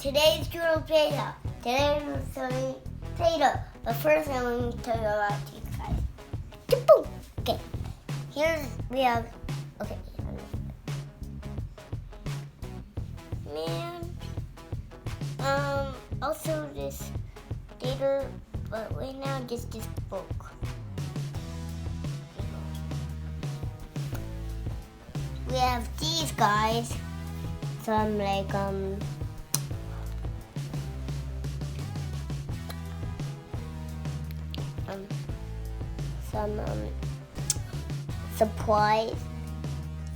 today's Judo Playdoh. Today I'm showing Playdoh. But first I'm going to tell you about you guys. Boom. Okay. Here we have. Okay. Man. Also this data, but right now just this book. We have these guys. Some like some supplies,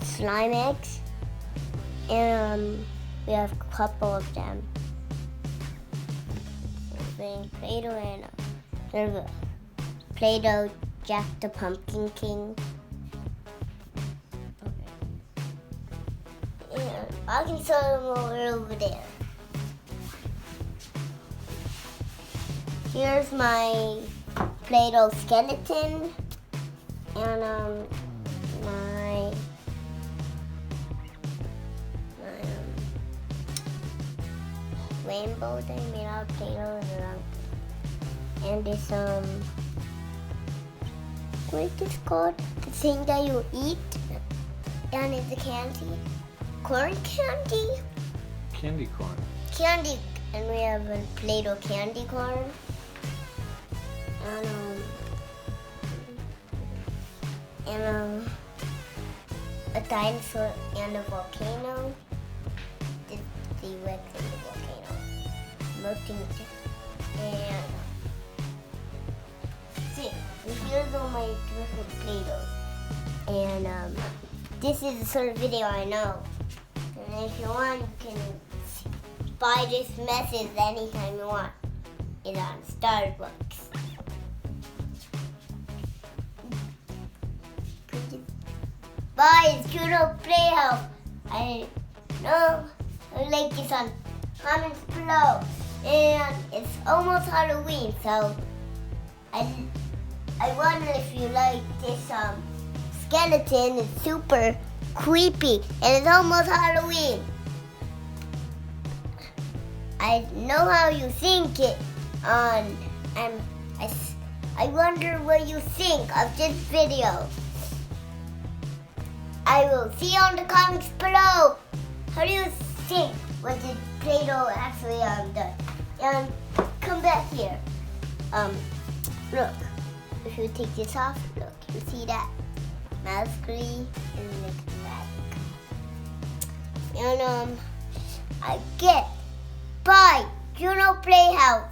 slime eggs, and we have a couple of them. Playdoh and there's a Playdoh Jack the Pumpkin King. And I can show them over there. Here's my Playdoh skeleton and my rainbow thing made out of Playdoh and this what is this called? The thing that you eat and it's a candy. Corn candy? Candy corn. Candy, and we have a Playdoh candy corn. And a dinosaur and a volcano. The T-Rex and the volcano. Melting and see, here's all my different Playdohs. And this is the sort of video I know. And if you want, you can buy this message anytime you want. It's on Starbucks. Bye, it's Judo Playhouse. I know I like this on comments below. And it's almost Halloween, so I wonder if you like this skeleton. It's super creepy and it's almost Halloween. I know how you think it I wonder what you think of this video. I will see you on the comments below. How do you think what the Playdoh actually does? And come back here. Look, if you take this off, look, you see that? Mouse green and like that. And I get bye, Judo Playhouse.